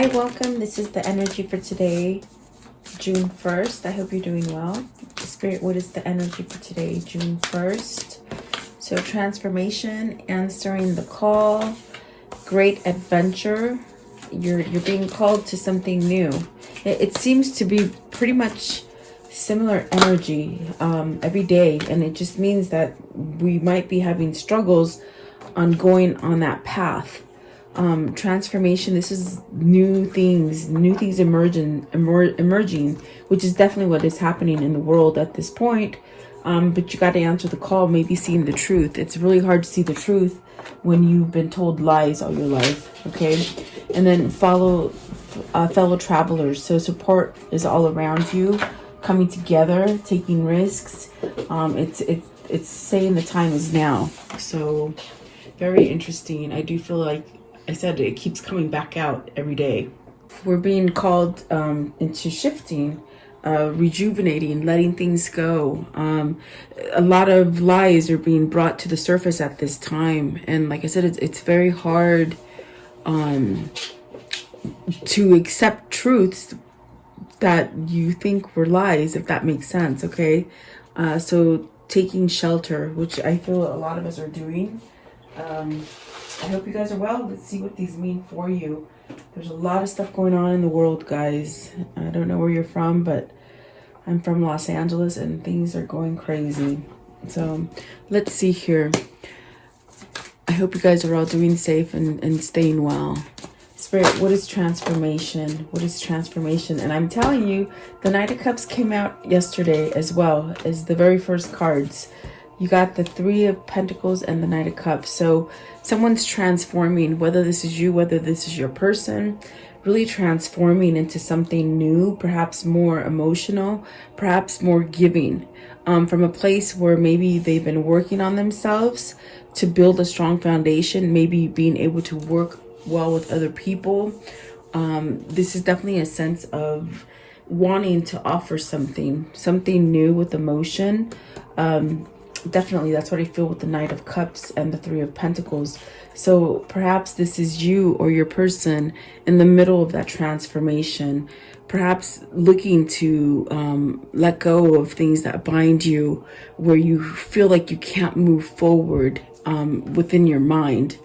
Hi, welcome. This is the energy for today, June 1st. I hope you're doing well. Spirit, what is the energy for today, June 1st? So transformation, answering the call, great adventure. You're being called to something new. It seems to be pretty much similar energy every day, and it just means that we might be having struggles on going on that path. Transformation, this is new things emerging, which is definitely what is happening in the world at this point. But you got to answer the call, maybe seeing the truth. It's really hard to see the truth when you've been told lies all your life, okay? And then follow fellow travelers. So support is all around you, coming together, taking risks. It's saying the time is now. So very interesting. I do feel like I said it keeps coming back out every day. We're being called into shifting, rejuvenating, letting things go. A lot of lies are being brought to the surface at this time. And like I said, it's very hard to accept truths that you think were lies, if that makes sense, okay? So taking shelter, which I feel a lot of us are doing. I hope you guys are well. Let's see what these mean for you. There's a lot of stuff going on in the world, guys. I don't know where you're from, but I'm from Los Angeles and things are going crazy. So let's see here. I hope you guys are all doing safe and staying well. Spirit, what is transformation? What is transformation? And I'm telling you, the Knight of Cups came out yesterday as well as the very first cards. You got the Three of Pentacles and the Knight of Cups. So someone's transforming, whether this is you, whether this is your person, really transforming into something new, perhaps more emotional, perhaps more giving, from a place where maybe they've been working on themselves to build a strong foundation, maybe being able to work well with other people. This is definitely a sense of wanting to offer something new with emotion. Definitely, that's what I feel with the Knight of Cups and the Three of Pentacles. So perhaps this is you or your person in the middle of that transformation, perhaps looking to let go of things that bind you, where you feel like you can't move forward within your mind,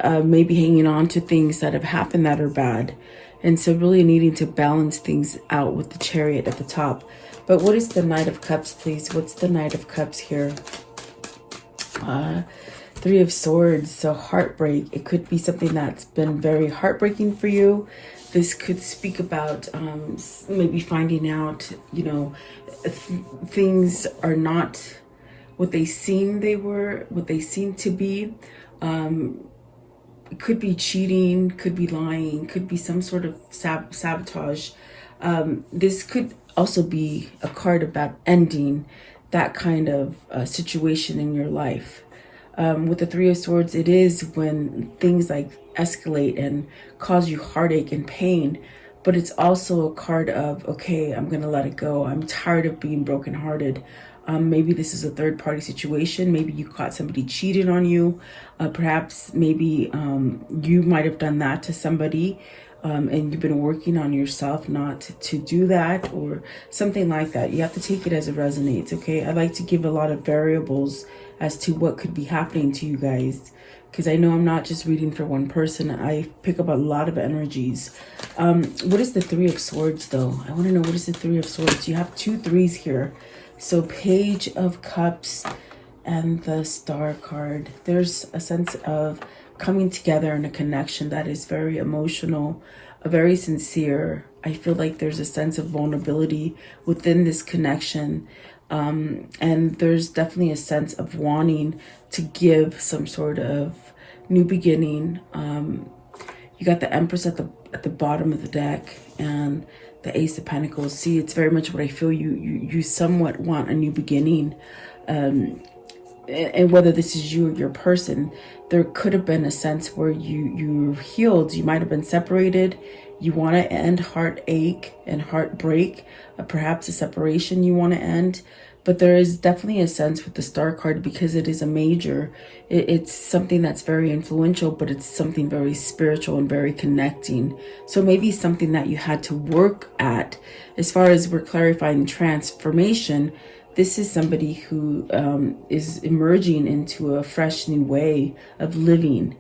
maybe hanging on to things that have happened that are bad. And so really needing to balance things out with the Chariot at the top. But what is the Knight of Cups, please? What's the Knight of Cups here? Three of Swords, so heartbreak. It could be something that's been very heartbreaking for you. This could speak about maybe finding out, things are not what they seem they were, what they seem to be. It could be cheating, could be lying, could be some sort of sabotage. This could also be a card about ending that kind of situation in your life. With the Three of Swords, it is when things like escalate and cause you heartache and pain, but it's also a card of, okay, I'm gonna let it go. I'm tired of being brokenhearted. Maybe this is a third-party situation. Maybe you caught somebody cheating on you. Perhaps maybe you might have done that to somebody, and you've been working on yourself not to do that or something like that. You have to take it as it resonates, okay? I like to give a lot of variables as to what could be happening to you guys, because I know I'm not just reading for one person. I pick up a lot of energies. What is the Three of Swords, though? I want to know, what is the Three of Swords? You have two threes here. So Page of Cups and the Star card. There's a sense of coming together and a connection that is very emotional, very sincere. I feel like there's a sense of vulnerability within this connection. And there's definitely a sense of wanting to give some sort of new beginning. You got the Empress at the bottom of the deck and the Ace of Pentacles. See, it's very much what I feel. You somewhat want a new beginning. And whether this is you or your person, there could have been a sense where you're healed. You might have been separated. You want to end heartache and heartbreak. Perhaps a separation you want to end. But there is definitely a sense with the Star card, because it is a major. It's something that's very influential, but it's something very spiritual and very connecting. So maybe something that you had to work at. As far as we're clarifying transformation, this is somebody who is emerging into a fresh new way of living.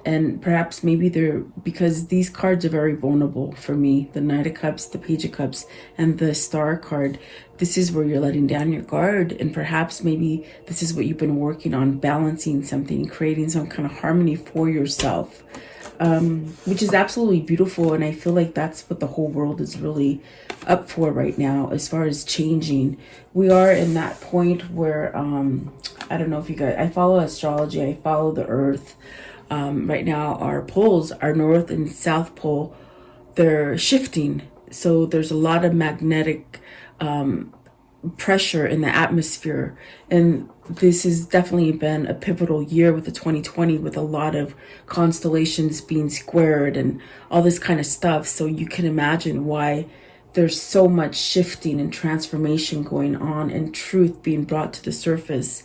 And perhaps maybe they're, because these cards are very vulnerable for me, the Knight of Cups, the Page of Cups, and the Star card. This is where you're letting down your guard. And perhaps maybe this is what you've been working on, balancing something, creating some kind of harmony for yourself, which is absolutely beautiful. And I feel like that's what the whole world is really up for right now, as far as changing. We are in that point where, I don't know if you guys, I follow astrology, I follow the earth. Right now, our poles, our north and south pole, they're shifting. So there's a lot of magnetic pressure in the atmosphere. And this has definitely been a pivotal year with the 2020, with a lot of constellations being squared and all this kind of stuff. So you can imagine why there's so much shifting and transformation going on, and truth being brought to the surface.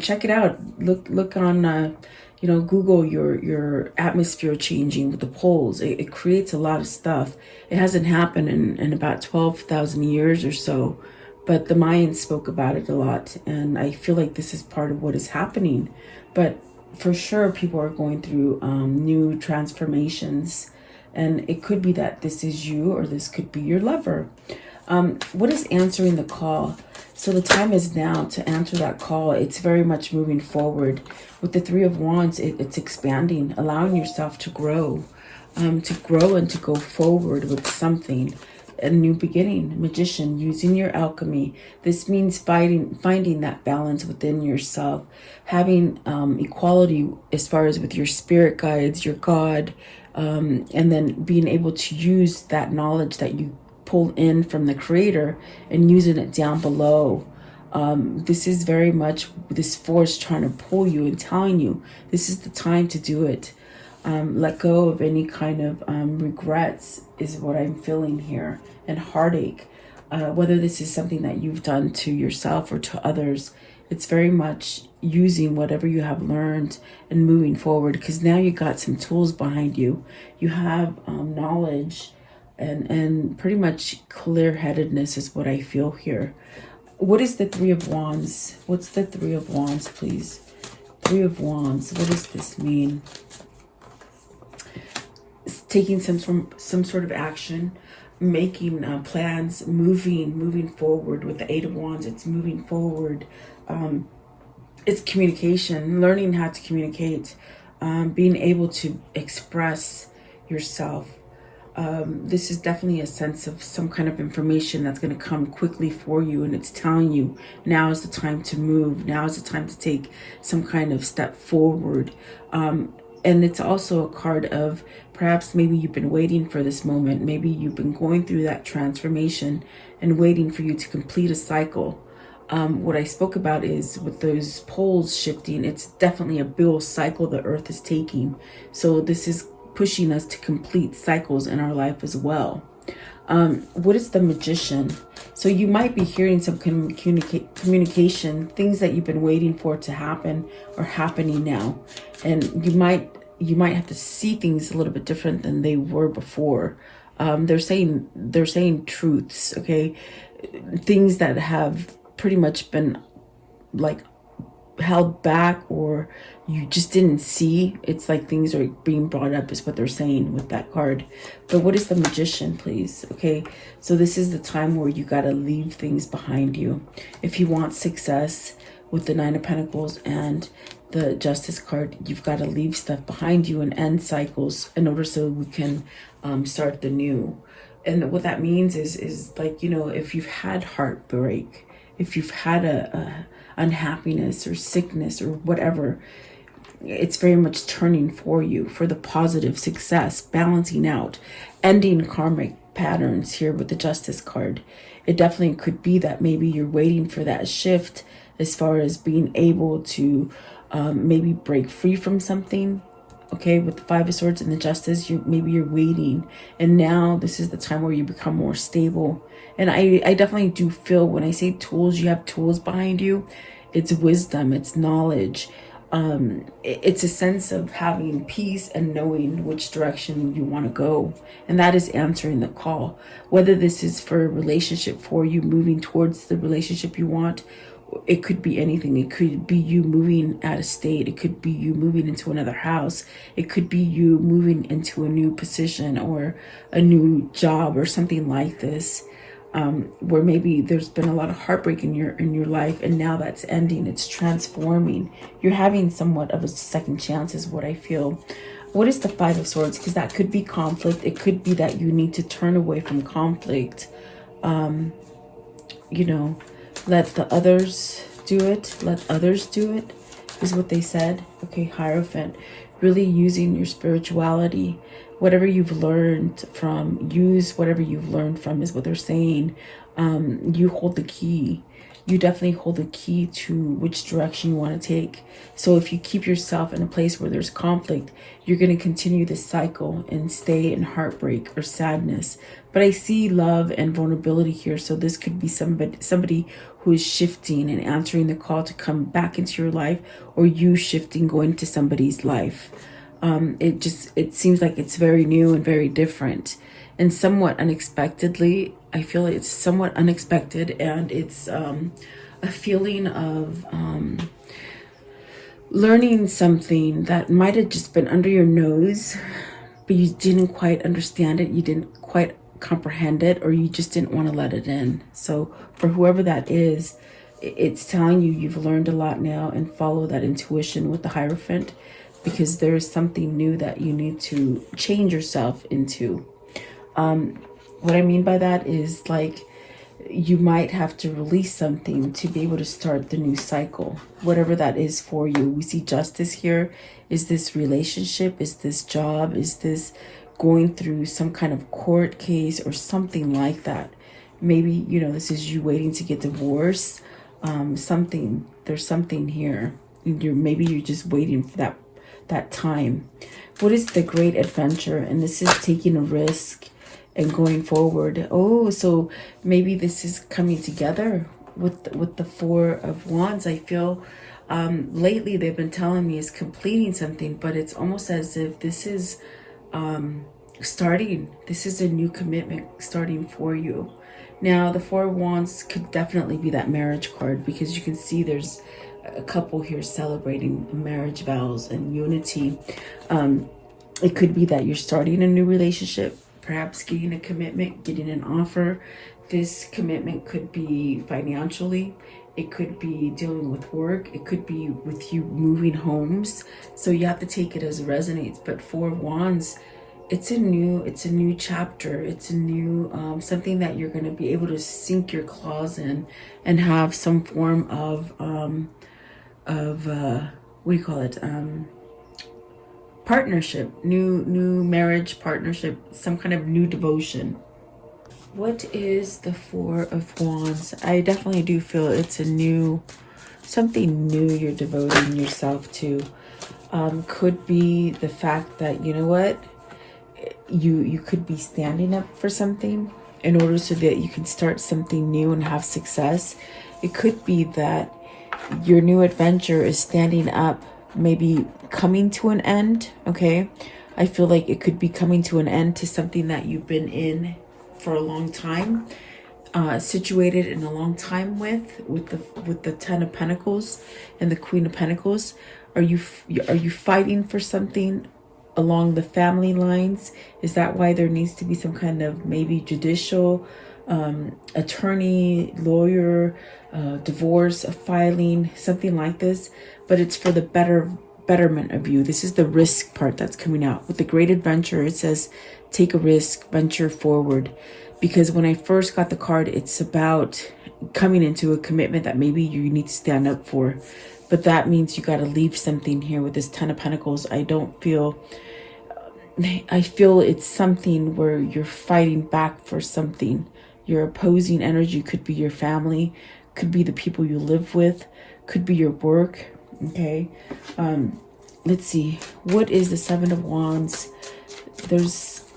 Check it out. Look on Google your atmosphere changing with the poles. It creates a lot of stuff. It hasn't happened in about 12,000 years or so, but the Mayans spoke about it a lot, and I feel like this is part of what is happening. But for sure, people are going through new transformations, and it could be that this is you, or this could be your lover. What is answering the call? So the time is now to answer that call. It's very much moving forward. With the Three of Wands, it's expanding, allowing yourself to grow and to go forward with something, a new beginning. Magician, using your alchemy. This means finding that balance within yourself, having equality as far as with your spirit guides, your God, and then being able to use that knowledge that you pull in from the creator and using it down below. This is very much this force trying to pull you and telling you this is the time to do it. Let go of any kind of regrets is what I'm feeling here, and heartache. Whether this is something that you've done to yourself or to others, it's very much using whatever you have learned and moving forward, because now you got some tools behind you. You have knowledge and pretty much clear-headedness is what I feel here. What is the Three of Wands? What's the Three of Wands, please? Three of Wands. What does this mean? It's taking some sort of action, making plans, moving forward. With the Eight of Wands, it's moving forward. It's communication, learning how to communicate, being able to express yourself. This is definitely a sense of some kind of information that's going to come quickly for you, and it's telling you now is the time to move, now is the time to take some kind of step forward. And it's also a card of perhaps maybe you've been waiting for this moment, maybe you've been going through that transformation and waiting for you to complete a cycle. What I spoke about is with those poles shifting, it's definitely a bill cycle the earth is taking. So this is pushing us to complete cycles in our life as well. What is the Magician? So you might be hearing some communication, things that you've been waiting for to happen are happening now. And you might have to see things a little bit different than they were before. They're saying truths, okay? Things that have pretty much been like held back, or you just didn't see. It's like things are being brought up is what they're saying with that card. But what is the Magician, please? Okay, so this is the time where you got to leave things behind you. If you want success with the Nine of Pentacles and the Justice card, you've got to leave stuff behind you and end cycles in order so we can start the new. And what that means is like, you know, if you've had heartbreak, if you've had a unhappiness or sickness or whatever, it's very much turning for you for the positive success, balancing out, ending karmic patterns here with the Justice card. It definitely could be that maybe you're waiting for that shift as far as being able to maybe break free from something, Okay, with the Five of Swords and the Justice, maybe you're waiting, and now this is the time where you become more stable. And I definitely do feel when I say tools, you have tools behind you. It's wisdom, it's knowledge. It's a sense of having peace and knowing which direction you want to go. And that is answering the call. Whether this is for a relationship for you, moving towards the relationship you want, it could be anything. It could be you moving out of state. It could be you moving into another house. It could be you moving into a new position or a new job or something like this. Where maybe there's been a lot of heartbreak in your life, and now that's ending. It's transforming. You're having somewhat of a second chance is what I feel. What is the Five of Swords? Because that could be conflict. It could be that you need to turn away from conflict. You know, let the others do it. Let others do it is what they said. Okay, Hierophant. Really using your spirituality. Whatever you've learned from, use whatever you've learned from is what they're saying. You hold the key. You definitely hold the key to which direction you want to take. So if you keep yourself in a place where there's conflict, you're going to continue this cycle and stay in heartbreak or sadness. But I see love and vulnerability here. So this could be somebody who is shifting and answering the call to come back into your life, or you shifting, going to somebody's life. It seems like it's very new and very different and somewhat unexpectedly. I feel it's somewhat unexpected, and it's a feeling of learning something that might have just been under your nose, but you didn't quite understand it. You didn't quite comprehend it, or you just didn't want to let it in. So for whoever that is, it's telling you you've learned a lot now, and follow that intuition with the Hierophant, because there is something new that you need to change yourself into. What I mean by that is, like, you might have to release something to be able to start the new cycle, whatever that is for you. We see Justice here. Is this relationship? Is this job? Is this going through some kind of court case or something like that? Maybe, you know, this is you waiting to get divorced. There's something here. Maybe you're just waiting for that time. What is the Great Adventure? And this is taking a risk and going forward. Oh, so maybe this is coming together with the Four of Wands. I feel lately they've been telling me is completing something, but it's almost as if this is starting. This is a new commitment starting for you. Now, the Four of Wands could definitely be that marriage card, because you can see there's a couple here celebrating marriage vows and unity. It could be that you're starting a new relationship, perhaps getting a commitment, getting an offer. This commitment could be financially. It could be dealing with work. It could be with you moving homes. So you have to take it as it resonates. But Four of Wands, it's a new chapter. It's a new something that you're going to be able to sink your claws in and have some form of what do you call it? Partnership, new marriage partnership, some kind of new devotion. What is the Four of Wands? I definitely do feel it's something new you're devoting yourself to. Could be the fact that, you know what, you could be standing up for something in order so that you can start something new and have success. It could be that your new adventure is standing up, maybe coming to an end. Okay, I feel like it could be coming to an end to something that you've been in for a long time, situated in a long time with the Ten of Pentacles and the Queen of Pentacles. Are you fighting for something along the family lines? Is that why there needs to be some kind of maybe judicial attorney, lawyer, divorce, filing, something like this? But it's for the betterment of you. This is the risk part that's coming out. With the Great Adventure, it says take a risk, venture forward. Because when I first got the card, it's about coming into a commitment that maybe you need to stand up for. But that means you got to leave something here with this Ten of Pentacles. I feel it's something where you're fighting back for something. Your opposing energy could be your family, could be the people you live with, could be your work. Okay. let's see, what is the Seven of Wands?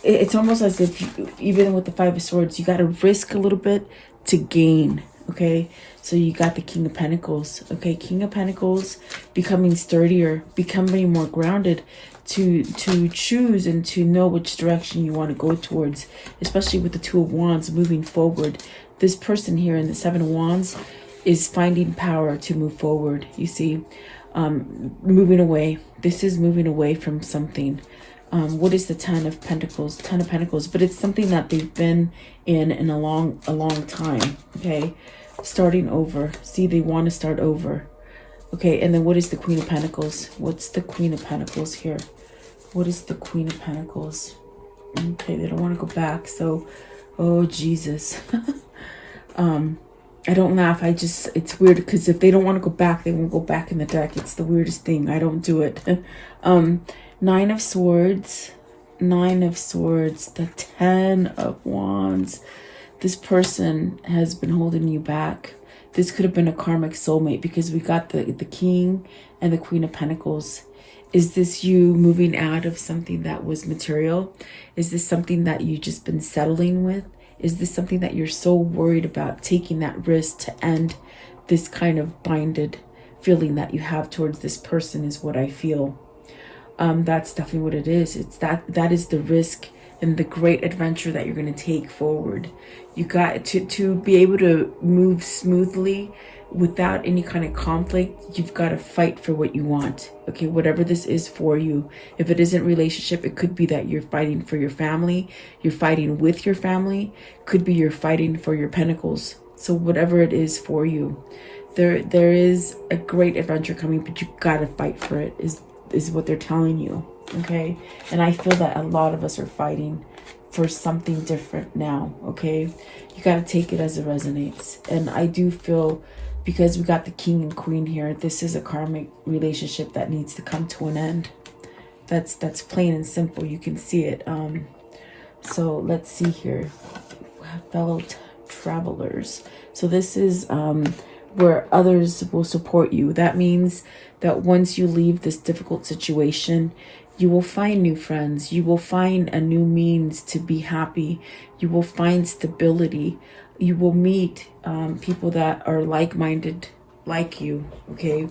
It's almost as if even with the Five of Swords, you got to risk a little bit to gain. Okay, so you got the King of Pentacles. Okay, King of Pentacles, becoming sturdier, becoming more grounded, to choose and to know which direction you want to go towards, especially with the Two of Wands moving forward. This person here in the Seven of Wands is finding power to move forward. You see, moving away. This is moving away from something. What is the Ten of Pentacles? Ten of Pentacles, but it's something that they've been in a long time. Okay, starting over. See, they want to start over. Okay, and then what is the Queen of Pentacles? What's the Queen of Pentacles here? What is the Queen of Pentacles? Okay, they don't want to go back. So, oh Jesus. I don't laugh. It's weird because if they don't want to go back, they won't go back in the deck. It's the weirdest thing. I don't do it. Nine of Swords, Nine of Swords, the Ten of Wands. This person has been holding you back. This could have been a karmic soulmate because we got the King and the Queen of Pentacles. Is this you moving out of something that was material? Is this something that you just been settling with? Is this something that you're so worried about taking that risk to end this kind of binded feeling that you have towards this person is what I feel. That's definitely what it is. It's that is the risk and the great adventure that you're going to take forward. You got to be able to move smoothly without any kind of conflict. You've got to fight for what you want. Okay, whatever this is for you. If it isn't relationship, it could be that you're fighting for your family. You're fighting with your family. Could be you're fighting for your pentacles. So whatever it is for you, there is a great adventure coming, but you got to fight for it. Is what they're telling you. Okay, and I feel that a lot of us are fighting for something different now. Okay, you got to take it as it resonates. And I do feel, because we got the King and Queen here, this is a karmic relationship that needs to come to an end. That's plain and simple. You can see it. So let's see here, fellow travelers. So this is where others will support you. That means that once you leave this difficult situation, you will find new friends. You will find a new means to be happy. You will find stability. You will meet people that are like-minded like you. Okay,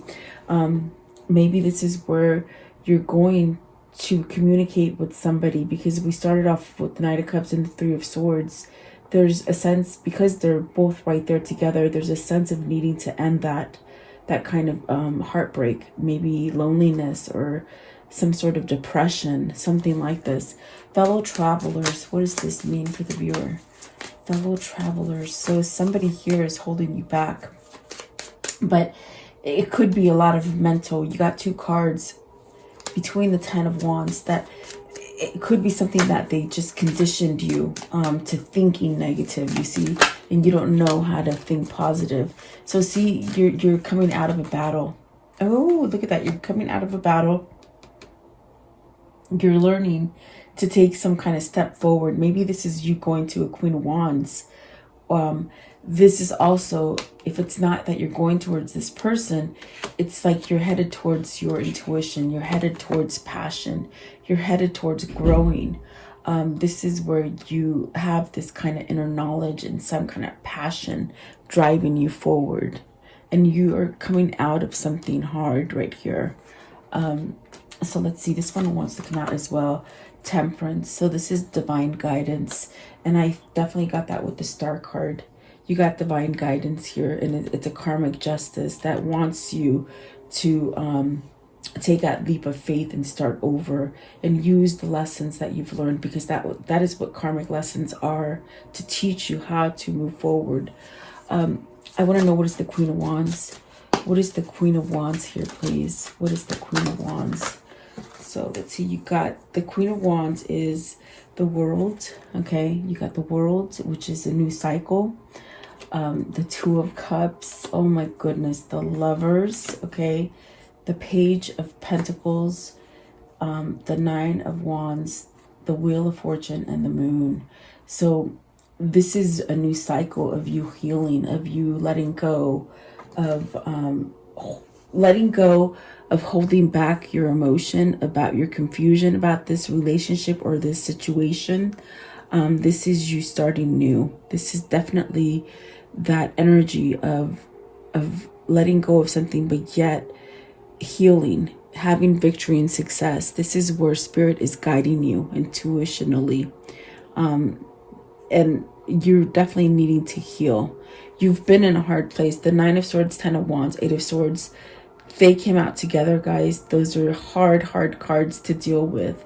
maybe this is where you're going to communicate with somebody, because we started off with the Knight of Cups and the Three of Swords. There's a sense, because they're both right there together, there's a sense of needing to end that kind of heartbreak, maybe loneliness or some sort of depression, something like this. Fellow travelers, what does this mean for the viewer? Fellow travelers, so somebody here is holding you back, but it could be a lot of mental. You got two cards between the Ten of Wands that it could be something that they just conditioned you to thinking negative, you see, and you don't know how to think positive. So see, you're coming out of a battle. Oh, look at that. You're coming out of a battle. You're learning to take some kind of step forward. Maybe this is you going to a Queen of Wands. This is also, if it's not that you're going towards this person, it's like you're headed towards your intuition. You're headed towards passion. You're headed towards growing. This is where you have this kind of inner knowledge and some kind of passion driving you forward. And you are coming out of something hard right here. So let's see, this one wants to come out as well. Temperance. So this is divine guidance. And I definitely got that with the Star card. You got divine guidance here, and it's a karmic justice that wants you to take that leap of faith and start over and use the lessons that you've learned, because that is what karmic lessons are, to teach you how to move forward. I want to know, what is the Queen of Wands? What is the Queen of Wands here, please? What is the Queen of Wands? So let's see, you got the Queen of Wands is the World. Okay, you got the World, which is a new cycle. The Two of Cups, oh my goodness, the Lovers, okay, the Page of Pentacles, the Nine of Wands, the Wheel of Fortune, and the Moon. So this is a new cycle of you healing, of you letting go, of letting go of holding back your emotion about your confusion about this relationship or this situation. This is you starting new. This is definitely that energy of letting go of something, but yet healing, having victory and success. This is where spirit is guiding you intuitionally. And you're definitely needing to heal. You've been in a hard place. The Nine of Swords, Ten of Wands, Eight of Swords, they came out together, guys. Those are hard cards to deal with.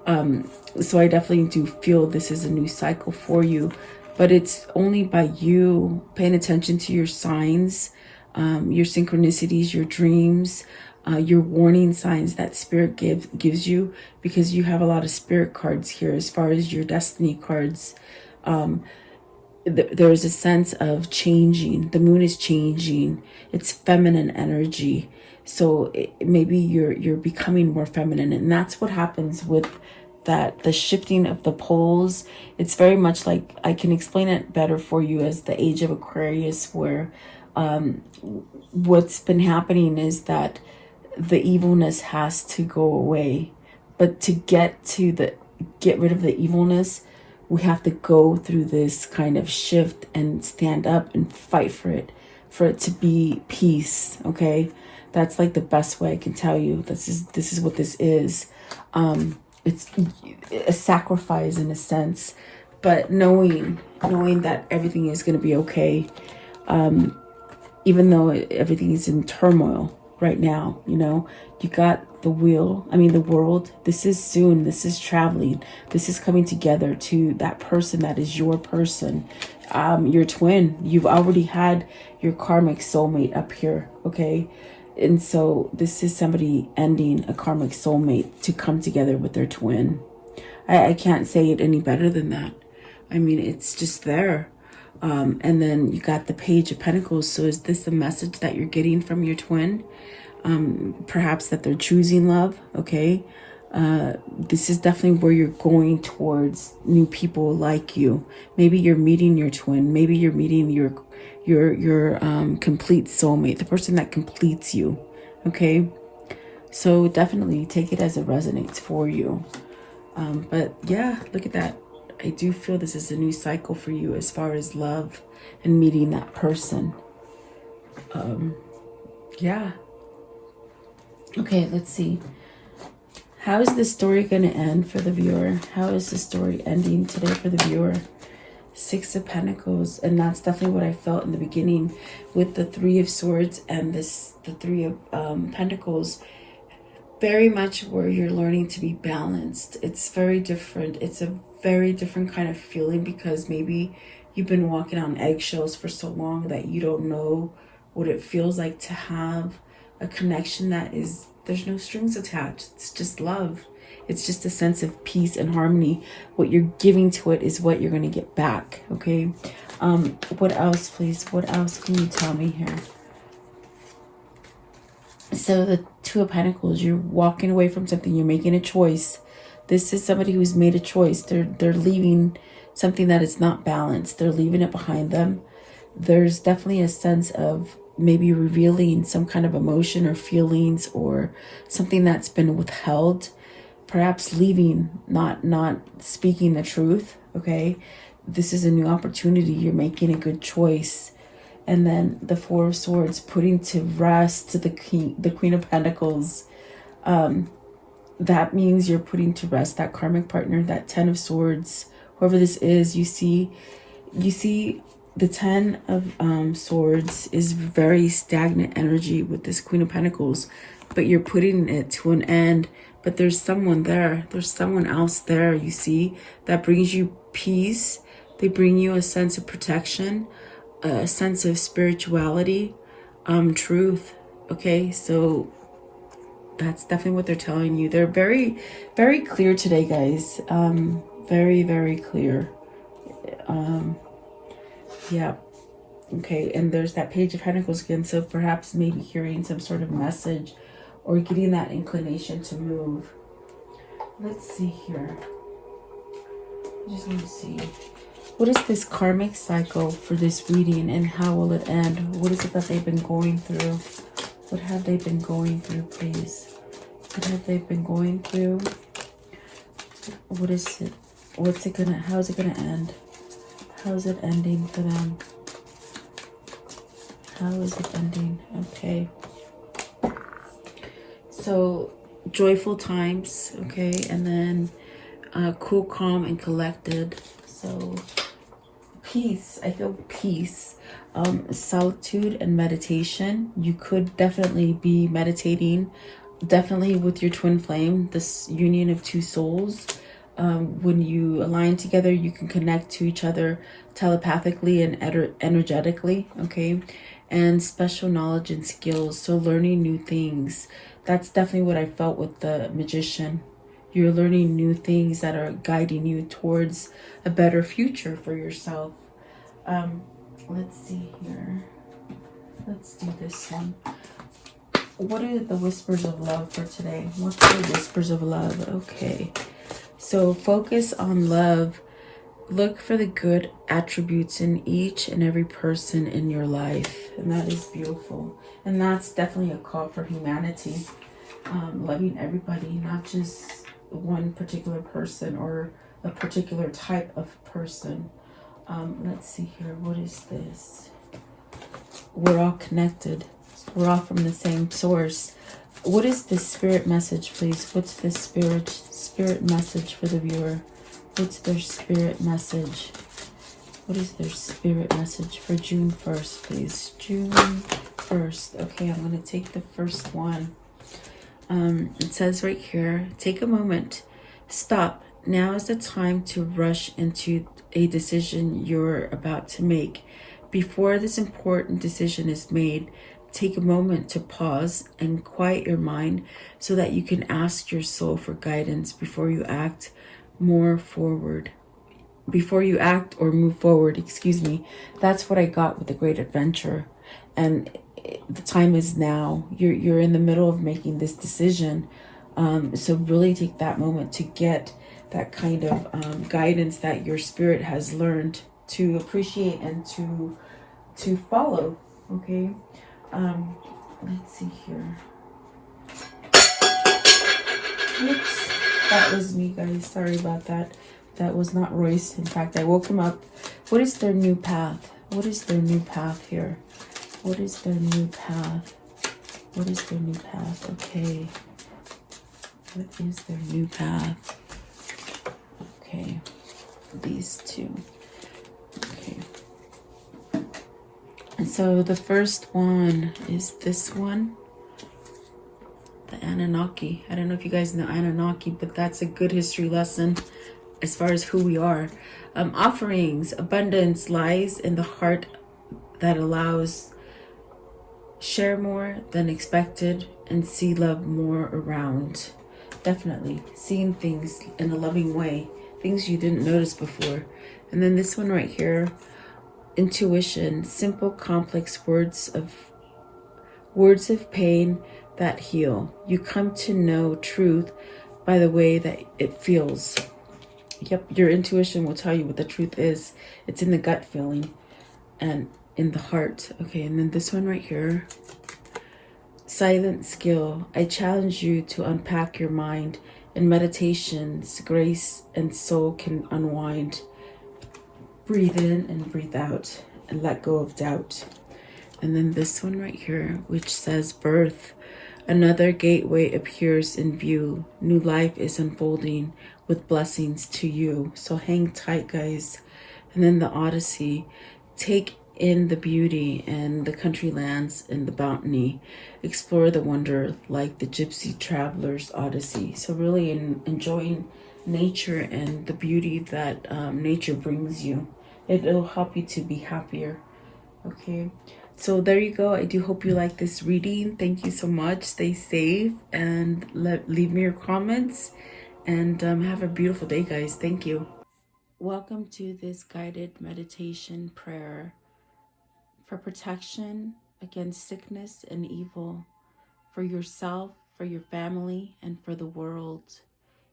So I definitely do feel this is a new cycle for you, but it's only by you paying attention to your signs, your synchronicities, your dreams, your warning signs that spirit gives you, because you have a lot of spirit cards here as far as your destiny cards. There's a sense of changing. The moon is changing. It's feminine energy. So maybe you're becoming more feminine, and that's what happens with that, the shifting of the poles. It's very much like, I can explain it better for you as the age of Aquarius, where what's been happening is that the evilness has to go away, but to get rid of the evilness, we have to go through this kind of shift and stand up and fight for it to be peace. Okay, that's like the best way I can tell you. This is what this is. It's a sacrifice in a sense, but knowing that everything is going to be okay, even though everything is in turmoil right now. You got the world. This is soon. This is traveling. This is coming together to that person that is your person, your twin. You've already had your karmic soulmate up here, okay? And so this is somebody ending a karmic soulmate to come together with their twin. I can't say it any better than that. I mean, it's just there. And then you got the Page of Pentacles. So is this a message that you're getting from your twin? Perhaps that they're choosing love, okay? This is definitely where you're going towards new people like you. Maybe you're meeting your twin. Maybe you're meeting your complete soulmate, the person that completes you, okay? So definitely take it as it resonates for you. But yeah, look at that. I do feel this is a new cycle for you as far as love and meeting that person. Yeah. Okay, let's see. How is this story going to end for the viewer? How is the story ending today for the viewer? Six of Pentacles, and that's definitely what I felt in the beginning with the Three of Swords and the Three of Pentacles. Very much where you're learning to be balanced. It's very different. It's a very different kind of feeling, because maybe you've been walking on eggshells for so long that you don't know what it feels like to have a connection that is, there's no strings attached. It's just love. It's just a sense of peace and harmony. What you're giving to it is what you're going to get back. Okay. What else, please? What else can you tell me here? So the Two of Pentacles, you're walking away from something. You're making a choice. This is somebody who's made a choice. They're leaving something that is not balanced. They're leaving it behind them. There's definitely a sense of maybe revealing some kind of emotion or feelings or something that's been withheld. Perhaps leaving, not speaking the truth, okay? This is a new opportunity. You're making a good choice. And then the Four of Swords, putting to rest the Queen of Pentacles. That means you're putting to rest that karmic partner, that Ten of Swords, whoever this is. You see the Ten of Swords is very stagnant energy with this Queen of Pentacles, but you're putting it to an end. But there's someone there. There's someone else there, you see, that brings you peace. They bring you a sense of protection, a sense of spirituality, truth. Okay, so that's definitely what they're telling you. They're very, very clear today, guys. Very, very clear. Yeah. Okay, and there's that Page of Pentacles again. So perhaps maybe hearing some sort of message or getting that inclination to move. Let's see here. I just want to see. What is this karmic cycle for this reading, and how will it end? What is it that they've been going through? What have they been going through, please? What have they been going through? What is it? What's it gonna, how's it gonna end? How's it ending for them? How is it ending? Okay. So, joyful times, okay? And then cool, calm, and collected. So, peace. I feel peace. Solitude and meditation. You could definitely be meditating, definitely with your twin flame, this union of two souls. When you align together, you can connect to each other telepathically and energetically, okay? And special knowledge and skills, so learning new things. That's definitely what I felt with the magician. You're learning new things that are guiding you towards a better future for yourself. Let's see here. Let's do this one. What are the whispers of love for today? What's the whispers of love? Okay. So focus on love. Look for the good attributes in each and every person in your life. And that is beautiful. And that's definitely a call for humanity. Loving everybody, not just one particular person or a particular type of person. Let's see here. What is this? We're all connected. We're all from the same source. What is the spirit message, please? What's the spirit message for the viewer? What's their spirit message? What is their spirit message for June 1st, please? June 1st. Okay, I'm going to take the first one. It says right here, take a moment. Stop. Now is the time to rush into a decision you're about to make. Before this important decision is made, take a moment to pause and quiet your mind so that you can ask your soul for guidance before you act or move forward, excuse me. That's what I got with the Great Adventure. And the time is now. You're in the middle of making this decision. So really take that moment to get that kind of guidance that your spirit has learned to appreciate and to follow. Okay. Let's see here. Oops, that was me, guys. Sorry about that. That was not Royce. In fact, I woke him up. What is their new path? What is their new path here? What is their new path? What is their new path? Okay. What is their new path? Okay. These two. Okay. And so the first one is this one. The Anunnaki. I don't know if you guys know Anunnaki, but that's a good history lesson as far as who we are. Offerings, abundance lies in the heart that allows, share more than expected, and see love more around. Definitely seeing things in a loving way, things you didn't notice before. And then this one right here, intuition, simple complex words of pain that heal. You come to know truth by the way that it feels. Yep, your intuition will tell you what the truth is. It's in the gut feeling and in the heart. Okay, and then this one right here, silent skill. I challenge you to unpack your mind. In meditations, grace and soul can unwind. Breathe in and breathe out and let go of doubt. And then this one right here, which says birth. Another gateway appears in view. New life is unfolding with blessings to you. So hang tight, guys. And then the Odyssey. Take in the beauty and the country lands and the bounty. Explore the wonder like the gypsy traveler's Odyssey. So really enjoying nature and the beauty that nature brings you. It'll help you to be happier. Okay. So there you go. I do hope you like this reading. Thank you so much. Stay safe and leave me your comments. And have a beautiful day, guys. Thank you. Welcome to this guided meditation prayer for protection against sickness and evil, for yourself, for your family, and for the world.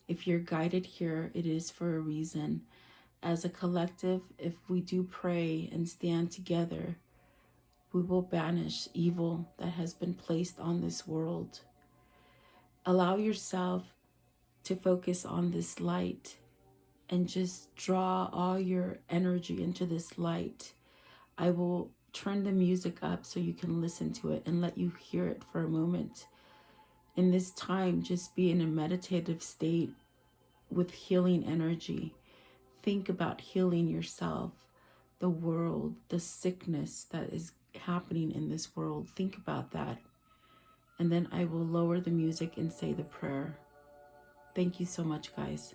If you're guided here, it is for a reason. As a collective, if we do pray and stand together, we will banish evil that has been placed on this world. Allow yourself to focus on this light and just draw all your energy into this light. I will turn the music up so you can listen to it and let you hear it for a moment. In this time, just be in a meditative state with healing energy. Think about healing yourself, the world, the sickness that is happening in this world. Think about that. And then I will lower the music and say the prayer. Thank you so much, guys.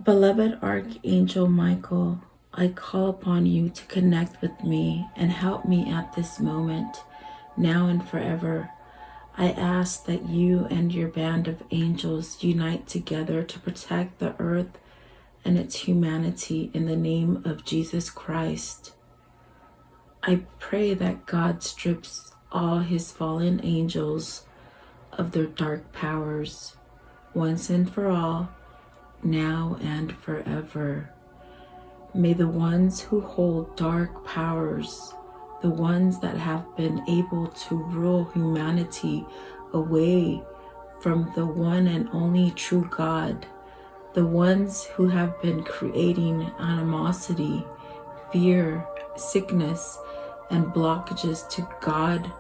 Beloved Archangel Michael, I call upon you to connect with me and help me at this moment, now and forever. I ask that you and your band of angels unite together to protect the earth and its humanity in the name of Jesus Christ. I pray that God strips all his fallen angels of their dark powers, once and for all, now and forever. May the ones who hold dark powers, the ones that have been able to rule humanity away from the one and only true God, the ones who have been creating animosity, fear, sickness, and blockages to God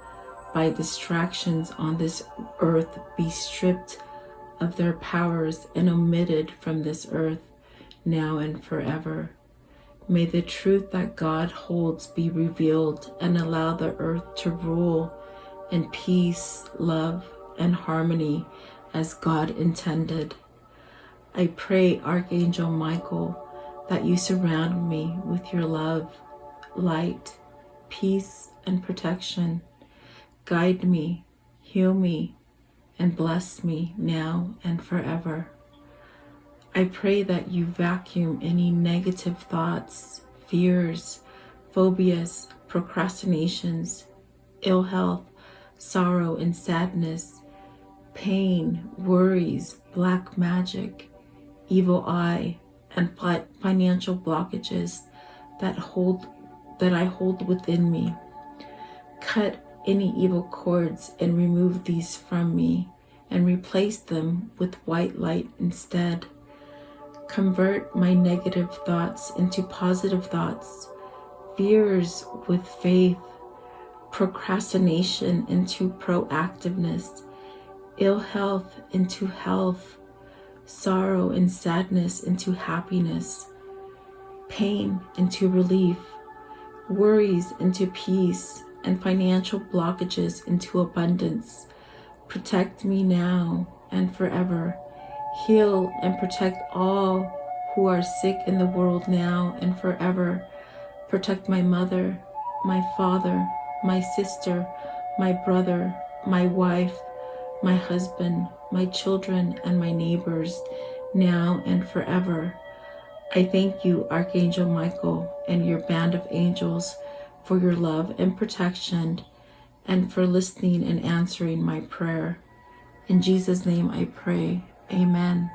by distractions on this earth be stripped of their powers and omitted from this earth, now and forever. May the truth that God holds be revealed and allow the earth to rule in peace, love, and harmony as God intended. I pray, Archangel Michael, that you surround me with your love, light, peace, and protection. Guide me, heal me, and bless me now and forever. I pray that you vacuum any negative thoughts, fears, phobias, procrastinations, ill health, sorrow and sadness, pain, worries, black magic, evil eye, and financial blockages that I hold within me. Cut any evil cords and remove these from me and replace them with white light instead. Convert my negative thoughts into positive thoughts, fears with faith, procrastination into proactiveness, ill health into health, sorrow and sadness into happiness, pain into relief, worries into peace, and financial blockages into abundance. Protect me now and forever. Heal and protect all who are sick in the world now and forever. Protect my mother, my father, my sister, my brother, my wife, my husband, my children, and my neighbors now and forever. I thank you, Archangel Michael, and your band of angels for your love and protection, and for listening and answering my prayer. In Jesus' name I pray. Amen.